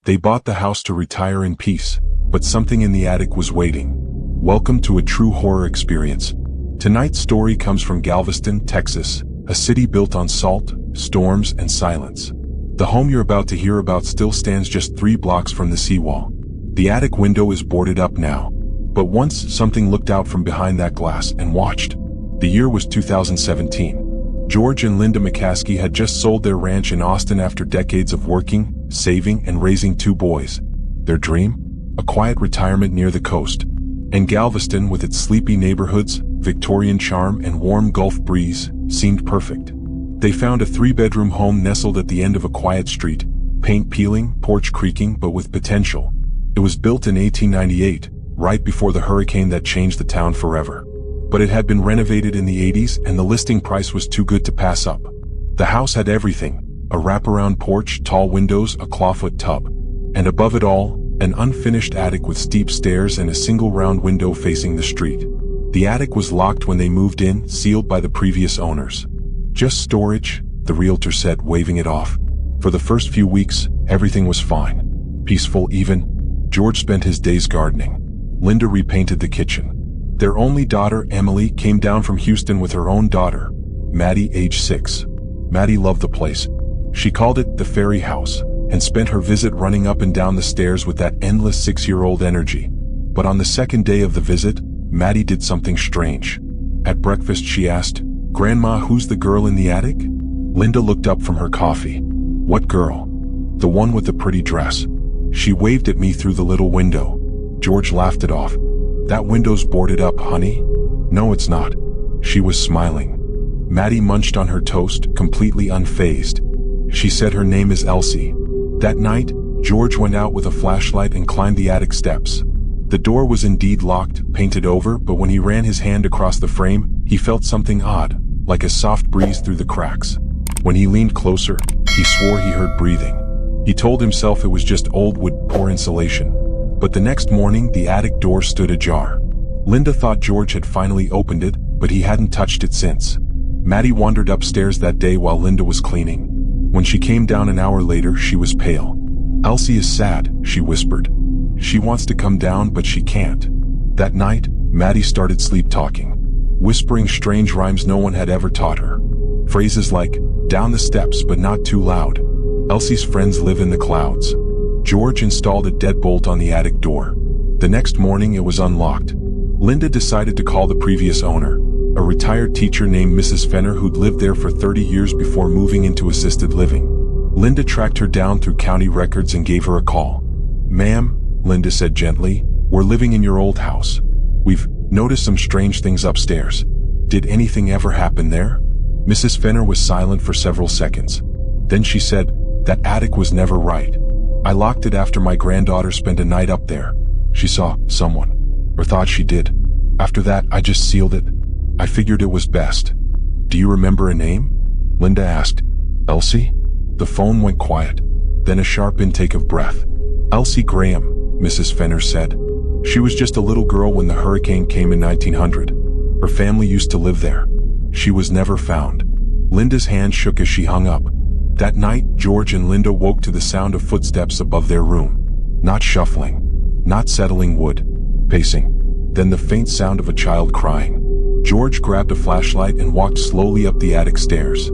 They bought the house to retire in peace, but something in the attic was waiting. Welcome to a true horror experience. Tonight's story comes from Galveston, Texas, a city built on salt, storms, and silence. The home you're about to hear about still stands just 3 blocks from the seawall. The attic window is boarded up now, but once something looked out from behind that glass and watched. The year was 2017. George and Linda McCaskey had just sold their ranch in Austin after decades of working, saving, and raising 2 boys. Their dream? A quiet retirement near the coast. And Galveston, with its sleepy neighborhoods, Victorian charm, and warm Gulf breeze, seemed perfect. They found a 3-bedroom home nestled at the end of a quiet street, paint peeling, porch creaking, but with potential. It was built in 1898, right before the hurricane that changed the town forever. But it had been renovated in the 80s, and the listing price was too good to pass up. The house had everything: a wraparound porch, tall windows, a clawfoot tub. And above it all, an unfinished attic with steep stairs and a single round window facing the street. The attic was locked when they moved in, sealed by the previous owners. Just storage, the realtor said, waving it off. For the first few weeks, everything was fine. Peaceful even. George spent his days gardening. Linda repainted the kitchen. Their only daughter, Emily, came down from Houston with her own daughter, Maddie, age 6. Maddie loved the place. She called it the fairy house, and spent her visit running up and down the stairs with that endless 6-year-old energy. But on the second day of the visit, Maddie did something strange. At breakfast she asked, "Grandma, who's the girl in the attic?" Linda looked up from her coffee. "What girl?" "The one with the pretty dress. She waved at me through the little window." George laughed it off. "That window's boarded up, honey." "No, it's not." She was smiling. Maddie munched on her toast, completely unfazed. She said her name is Elsie. That night, George went out with a flashlight and climbed the attic steps. The door was indeed locked, painted over, but when he ran his hand across the frame, he felt something odd, like a soft breeze through the cracks. When he leaned closer, he swore he heard breathing. He told himself it was just old wood, poor insulation. But the next morning, the attic door stood ajar. Linda thought George had finally opened it, but he hadn't touched it since. Maddie wandered upstairs that day while Linda was cleaning. When she came down an hour later, she was pale. "Elsie is sad," she whispered. "She wants to come down, but she can't." That night, Maddie started sleep-talking, whispering strange rhymes no one had ever taught her. Phrases like, "down the steps but not too loud. Elsie's friends live in the clouds." George installed a deadbolt on the attic door. The next morning it was unlocked. Linda decided to call the previous owner, a retired teacher named Mrs. Fenner who'd lived there for 30 years before moving into assisted living. Linda tracked her down through county records and gave her a call. "Ma'am," Linda said gently, "we're living in your old house. We've noticed some strange things upstairs. Did anything ever happen there?" Mrs. Fenner was silent for several seconds. Then she said, "That attic was never right. I locked it after my granddaughter spent a night up there. She saw someone, or thought she did. After that, I just sealed it. I figured it was best." "Do you remember a name?" Linda asked. "Elsie?" The phone went quiet, then a sharp intake of breath. "Elsie Graham," Mrs. Fenner said. "She was just a little girl when the hurricane came in 1900. Her family used to live there. She was never found." Linda's hand shook as she hung up. That night, George and Linda woke to the sound of footsteps above their room. Not shuffling, not settling wood, pacing. Then the faint sound of a child crying. George grabbed a flashlight and walked slowly up the attic stairs.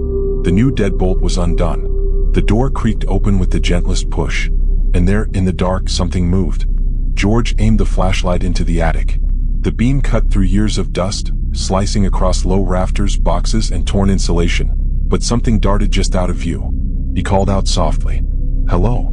The new deadbolt was undone. The door creaked open with the gentlest push. And there, in the dark, something moved. George aimed the flashlight into the attic. The beam cut through years of dust, slicing across low rafters, boxes, and torn insulation. But something darted just out of view. He called out softly, "Hello."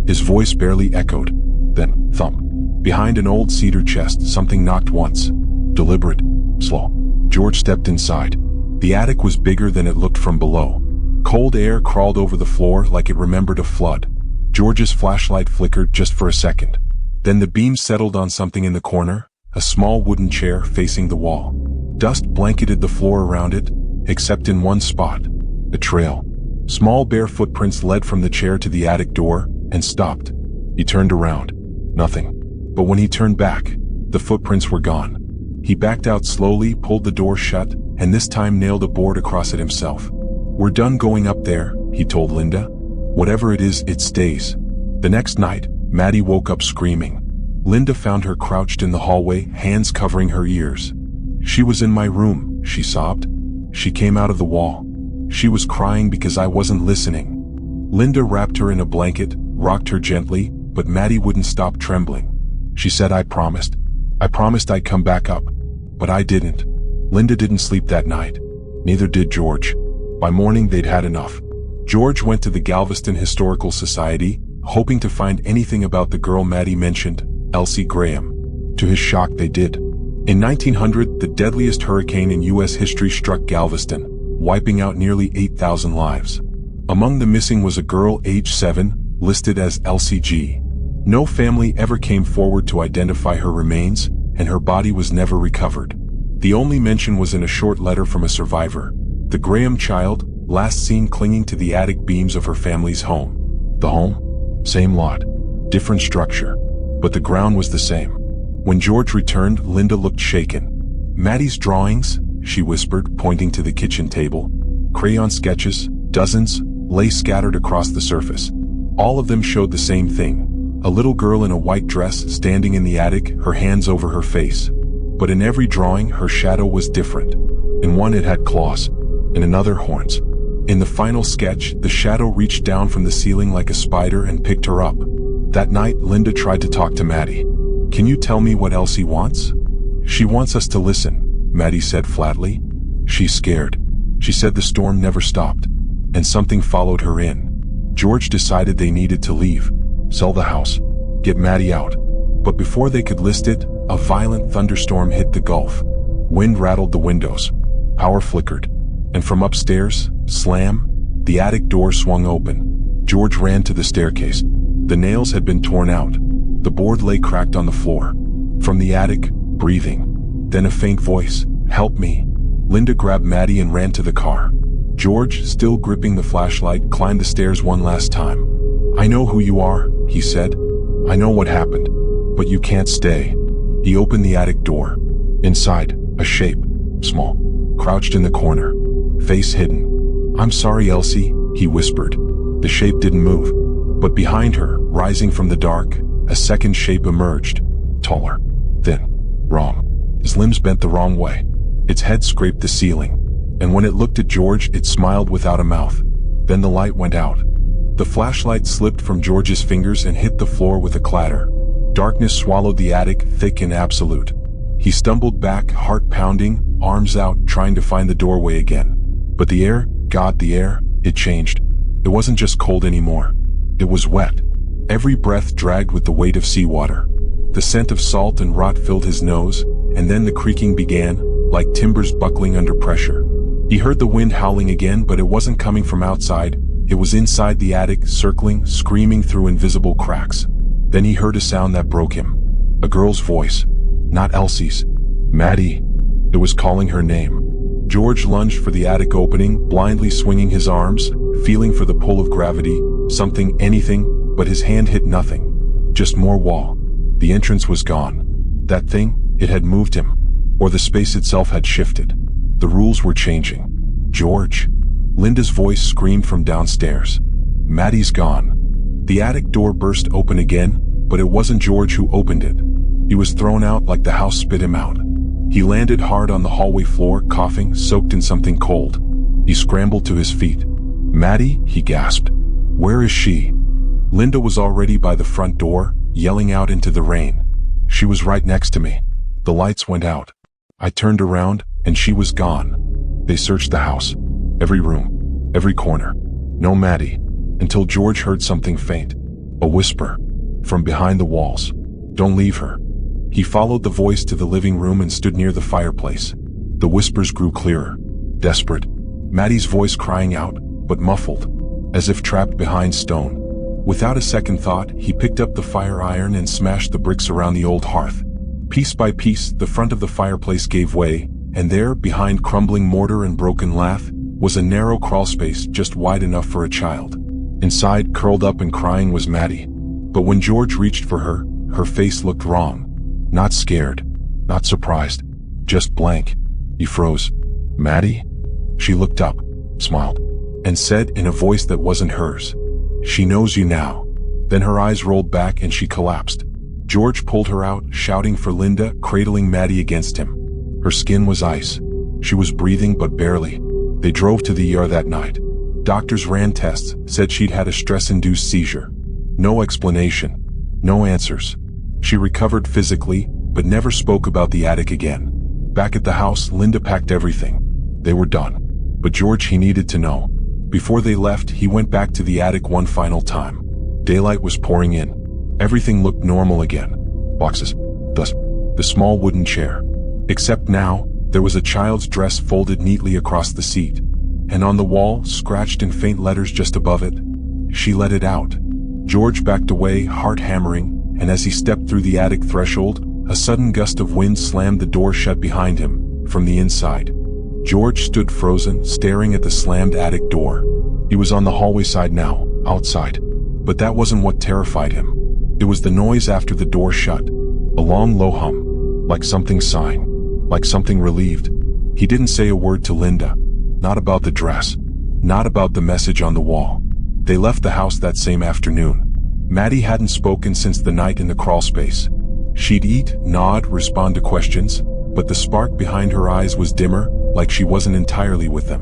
His voice barely echoed. Then, thump. Behind an old cedar chest, something knocked once. Deliberate, slow. George stepped inside. The attic was bigger than it looked from below. Cold air crawled over the floor like it remembered a flood. George's flashlight flickered just for a second. Then the beam settled on something in the corner, a small wooden chair facing the wall. Dust blanketed the floor around it, except in one spot. A trail. Small bare footprints led from the chair to the attic door, and stopped. He turned around. Nothing. But when he turned back, the footprints were gone. He backed out slowly, pulled the door shut, and this time nailed a board across it himself. "We're done going up there," he told Linda. "Whatever it is, it stays." The next night, Maddie woke up screaming. Linda found her crouched in the hallway, hands covering her ears. "She was in my room," she sobbed. "She came out of the wall. She was crying because I wasn't listening." Linda wrapped her in a blanket, rocked her gently, but Maddie wouldn't stop trembling. She said, I promised I'd come back up. But I didn't." Linda didn't sleep that night. Neither did George. By morning they'd had enough. George went to the Galveston Historical Society, hoping to find anything about the girl Maddie mentioned, Elsie Graham. To his shock, they did. In 1900, the deadliest hurricane in U.S. history struck Galveston, wiping out nearly 8,000 lives. Among the missing was a girl aged 7, listed as Elsie G. No family ever came forward to identify her remains, and her body was never recovered. The only mention was in a short letter from a survivor. The Graham child, last seen clinging to the attic beams of her family's home. The home? Same lot. Different structure. But the ground was the same. When George returned, Linda looked shaken. "Maddie's drawings," she whispered, pointing to the kitchen table. "Crayon sketches, dozens, lay scattered across the surface. All of them showed the same thing. A little girl in a white dress standing in the attic, her hands over her face. But in every drawing, her shadow was different. In one it had claws. In another, horns. In the final sketch, the shadow reached down from the ceiling like a spider and picked her up." That night, Linda tried to talk to Maddie. "Can you tell me what Elsie wants?" "She wants us to listen," Maddie said flatly. "She's scared. She said the storm never stopped. And something followed her in." George decided they needed to leave. Sell the house. Get Maddie out. But before they could list it, a violent thunderstorm hit the Gulf. Wind rattled the windows. Power flickered. And from upstairs, slam, the attic door swung open. George ran to the staircase. The nails had been torn out. The board lay cracked on the floor. From the attic, breathing. Then a faint voice, "Help me." Linda grabbed Maddie and ran to the car. George, still gripping the flashlight, climbed the stairs one last time. "I know who you are," he said. "I know what happened. But you can't stay." He opened the attic door. Inside, a shape, small, crouched in the corner, face hidden. "I'm sorry, Elsie," he whispered. The shape didn't move. But behind her, rising from the dark, a second shape emerged. Taller. Thin. Wrong. His limbs bent the wrong way. Its head scraped the ceiling. And when it looked at George, it smiled without a mouth. Then the light went out. The flashlight slipped from George's fingers and hit the floor with a clatter. Darkness swallowed the attic, thick and absolute. He stumbled back, heart pounding, arms out, trying to find the doorway again. But the air, God, the air, it changed. It wasn't just cold anymore. It was wet. Every breath dragged with the weight of seawater. The scent of salt and rot filled his nose, and then the creaking began, like timbers buckling under pressure. He heard the wind howling again, but it wasn't coming from outside. It was inside the attic, circling, screaming through invisible cracks. Then he heard a sound that broke him. A girl's voice. Not Elsie's. Maddie. It was calling her name. George lunged for the attic opening, blindly swinging his arms, feeling for the pull of gravity, something, anything, but his hand hit nothing. Just more wall. The entrance was gone. That thing, it had moved him. Or the space itself had shifted. The rules were changing. "George." Linda's voice screamed from downstairs. "Maddie's gone." The attic door burst open again, but it wasn't George who opened it. He was thrown out like the house spit him out. He landed hard on the hallway floor, coughing, soaked in something cold. He scrambled to his feet. "Maddie?" he gasped. "Where is she?" Linda was already by the front door, yelling out into the rain. "She was right next to me. The lights went out. I turned around, and she was gone." They searched the house. Every room. Every corner. No Maddie. Until George heard something faint. A whisper. From behind the walls. "Don't leave her." He followed the voice to the living room and stood near the fireplace. The whispers grew clearer. Desperate. Maddie's voice crying out, but muffled. As if trapped behind stone. Without a second thought, he picked up the fire iron and smashed the bricks around the old hearth. Piece by piece, the front of the fireplace gave way, and there, behind crumbling mortar and broken lath, was a narrow crawlspace just wide enough for a child. Inside, curled up and crying, was Maddie. But when George reached for her, her face looked wrong. Not scared. Not surprised. Just blank. He froze. "Maddie?" She looked up, smiled, and said in a voice that wasn't hers, "She knows you now." Then her eyes rolled back and she collapsed. George pulled her out, shouting for Linda, cradling Maddie against him. Her skin was ice. She was breathing but barely. They drove to the ER that night. Doctors ran tests, said she'd had a stress-induced seizure. No explanation. No answers. She recovered physically, but never spoke about the attic again. Back at the house, Linda packed everything. They were done. But George, he needed to know. Before they left, he went back to the attic one final time. Daylight was pouring in. Everything looked normal again. Boxes. The small wooden chair. Except now, there was a child's dress folded neatly across the seat. And on the wall, scratched in faint letters just above it, "She let it out." George backed away, heart hammering, and as he stepped through the attic threshold, a sudden gust of wind slammed the door shut behind him, from the inside. George stood frozen, staring at the slammed attic door. He was on the hallway side now, outside. But that wasn't what terrified him. It was the noise after the door shut. A long low hum. Like something sighing. Like something relieved. He didn't say a word to Linda. Not about the dress. Not about the message on the wall. They left the house that same afternoon. Maddie hadn't spoken since the night in the crawlspace. She'd eat, nod, respond to questions, but the spark behind her eyes was dimmer, like she wasn't entirely with them.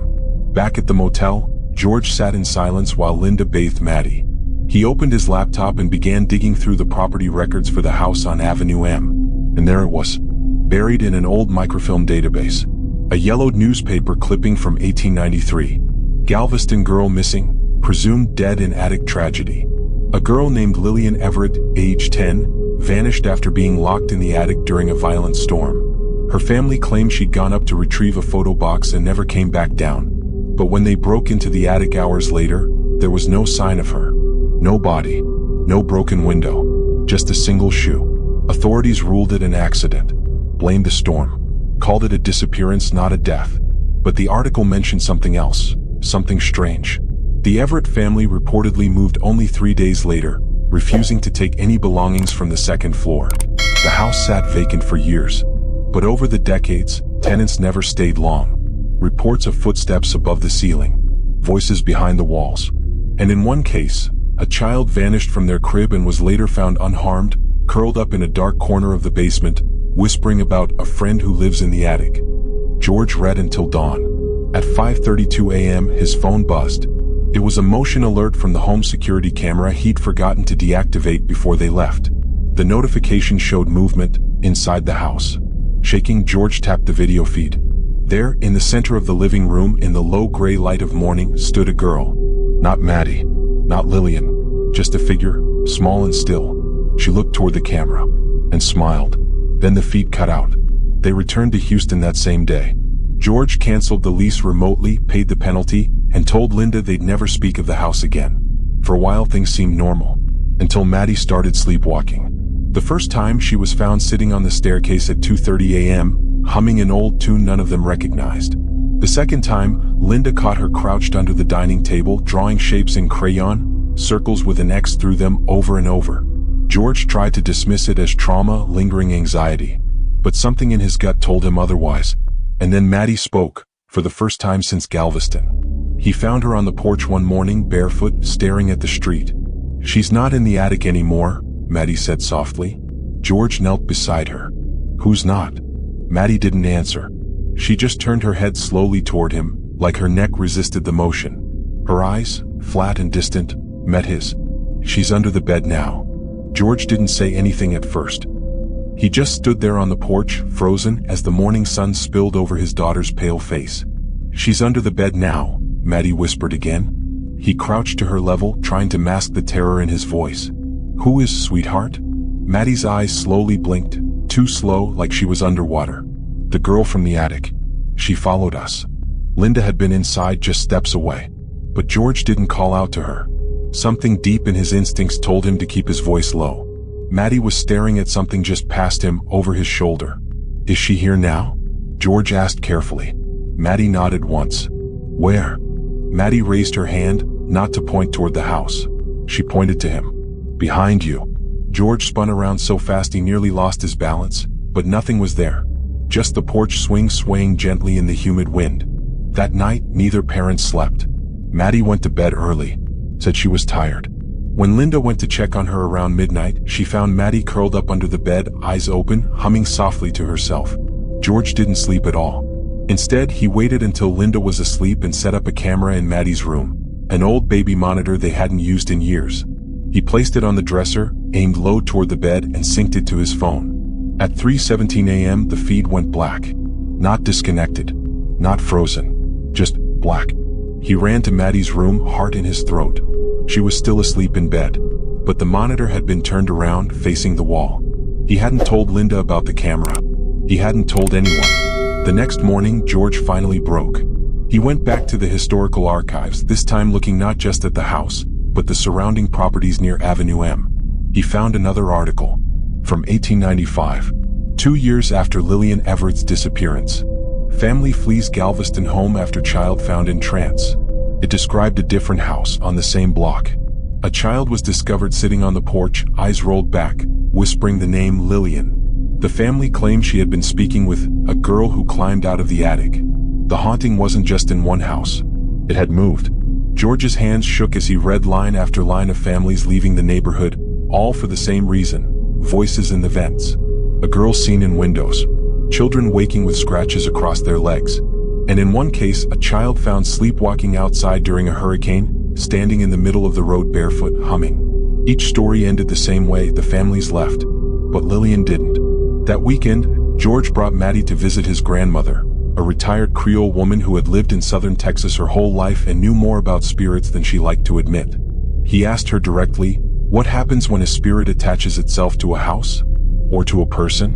Back at the motel, George sat in silence while Linda bathed Maddie. He opened his laptop and began digging through the property records for the house on Avenue M. And there it was, buried in an old microfilm database. A yellowed newspaper clipping from 1893. Galveston girl missing, presumed dead in attic tragedy. A girl named Lillian Everett, age 10, vanished after being locked in the attic during a violent storm. Her family claimed she'd gone up to retrieve a photo box and never came back down. But when they broke into the attic hours later, there was no sign of her. No body. No broken window. Just a single shoe. Authorities ruled it an accident. Blamed the storm. Called it a disappearance, not a death. But the article mentioned something else. Something strange. The Everett family reportedly moved only 3 days later, refusing to take any belongings from the second floor. The house sat vacant for years. But over the decades, tenants never stayed long. Reports of footsteps above the ceiling. Voices behind the walls. And in one case, a child vanished from their crib and was later found unharmed, curled up in a dark corner of the basement, whispering about a friend who lives in the attic. George read until dawn. At 5:32 a.m., his phone buzzed. It was a motion alert from the home security camera he'd forgotten to deactivate before they left. The notification showed movement inside the house. Shaking, George tapped the video feed. There, in the center of the living room, in the low gray light of morning, stood a girl. Not Maddie. Not Lillian. Just a figure, small and still. She looked toward the camera. And smiled. Then the feed cut out. They returned to Houston that same day. George canceled the lease remotely, paid the penalty, and told Linda they'd never speak of the house again. For a while things seemed normal. Until Maddie started sleepwalking. The first time she was found sitting on the staircase at 2:30 a.m., humming an old tune none of them recognized. The second time, Linda caught her crouched under the dining table, drawing shapes in crayon, circles with an X through them over and over. George tried to dismiss it as trauma, lingering anxiety. But something in his gut told him otherwise. And then Maddie spoke, for the first time since Galveston. He found her on the porch one morning, barefoot, staring at the street. "She's not in the attic anymore," Maddie said softly. George knelt beside her. "Who's not?" Maddie didn't answer. She just turned her head slowly toward him, like her neck resisted the motion. Her eyes, flat and distant, met his. "She's under the bed now." George didn't say anything at first. He just stood there on the porch, frozen, as the morning sun spilled over his daughter's pale face. "She's under the bed now," Maddie whispered again. He crouched to her level, trying to mask the terror in his voice. "Who is, sweetheart?" Maddie's eyes slowly blinked, too slow, like she was underwater. "The girl from the attic. She followed us." Linda had been inside just steps away. But George didn't call out to her. Something deep in his instincts told him to keep his voice low. Maddie was staring at something just past him, over his shoulder. "Is she here now?" George asked carefully. Maddie nodded once. "Where?" Maddie raised her hand, not to point toward the house. She pointed to him. "Behind you." George spun around so fast he nearly lost his balance, but nothing was there. Just the porch swing swaying gently in the humid wind. That night, neither parent slept. Maddie went to bed early. Said she was tired. When Linda went to check on her around midnight, she found Maddie curled up under the bed, eyes open, humming softly to herself. George didn't sleep at all. Instead, he waited until Linda was asleep and set up a camera in Maddie's room, an old baby monitor they hadn't used in years. He placed it on the dresser, aimed low toward the bed, and synced it to his phone. At 3:17 a.m., the feed went black. Not disconnected. Not frozen. Just black. He ran to Maddie's room, heart in his throat. She was still asleep in bed, but the monitor had been turned around, facing the wall. He hadn't told Linda about the camera. He hadn't told anyone. The next morning, George finally broke. He went back to the historical archives, this time looking not just at the house, but the surrounding properties near Avenue M. He found another article. From 1895. 2 years after Lillian Everett's disappearance. Family flees Galveston home after child found in trance. It described a different house on the same block. A child was discovered sitting on the porch, eyes rolled back, whispering the name Lillian. The family claimed she had been speaking with a girl who climbed out of the attic. The haunting wasn't just in one house. It had moved. George's hands shook as he read line after line of families leaving the neighborhood, all for the same reason: voices in the vents. A girl seen in windows. Children waking with scratches across their legs. And in one case, a child found sleepwalking outside during a hurricane, standing in the middle of the road barefoot, humming. Each story ended the same way: the families left. But Lillian didn't. That weekend, George brought Maddie to visit his grandmother, a retired Creole woman who had lived in southern Texas her whole life and knew more about spirits than she liked to admit. He asked her directly, what happens when a spirit attaches itself to a house? Or to a person?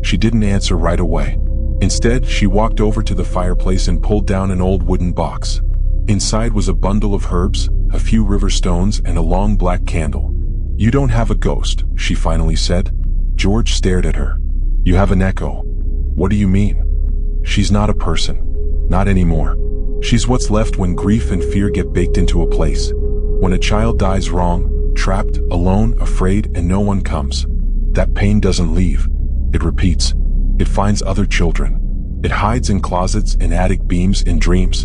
She didn't answer right away. Instead, she walked over to the fireplace and pulled down an old wooden box. Inside was a bundle of herbs, a few river stones, and a long black candle. You don't have a ghost, she finally said. George stared at her. You have an echo. What do you mean? She's not a person. Not anymore. She's what's left when grief and fear get baked into a place. When a child dies wrong, trapped, alone, afraid, and no one comes. That pain doesn't leave. It repeats. It finds other children. It hides in closets, in attic beams, in dreams.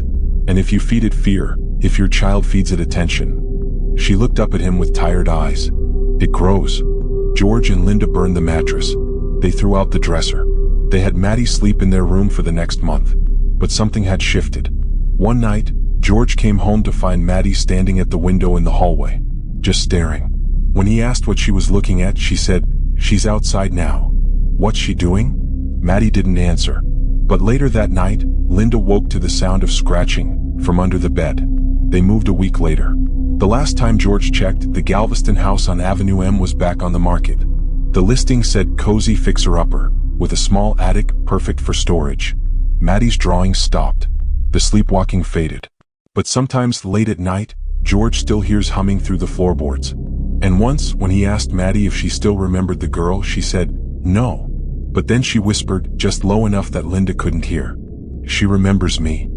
And if you feed it fear, if your child feeds it attention. She looked up at him with tired eyes. It grows. George and Linda burned the mattress. They threw out the dresser. They had Maddie sleep in their room for the next month. But something had shifted. One night, George came home to find Maddie standing at the window in the hallway, just staring. When he asked what she was looking at, she said, "She's outside now." What's she doing? Maddie didn't answer. But later that night, Linda woke to the sound of scratching from under the bed. They moved a week later. The last time George checked, the Galveston house on Avenue M was back on the market. The listing said cozy fixer-upper, with a small attic perfect for storage. Maddie's drawing stopped. The sleepwalking faded. But sometimes late at night, George still hears humming through the floorboards. And once, when he asked Maddie if she still remembered the girl, she said, no. But then she whispered, just low enough that Linda couldn't hear. She remembers me.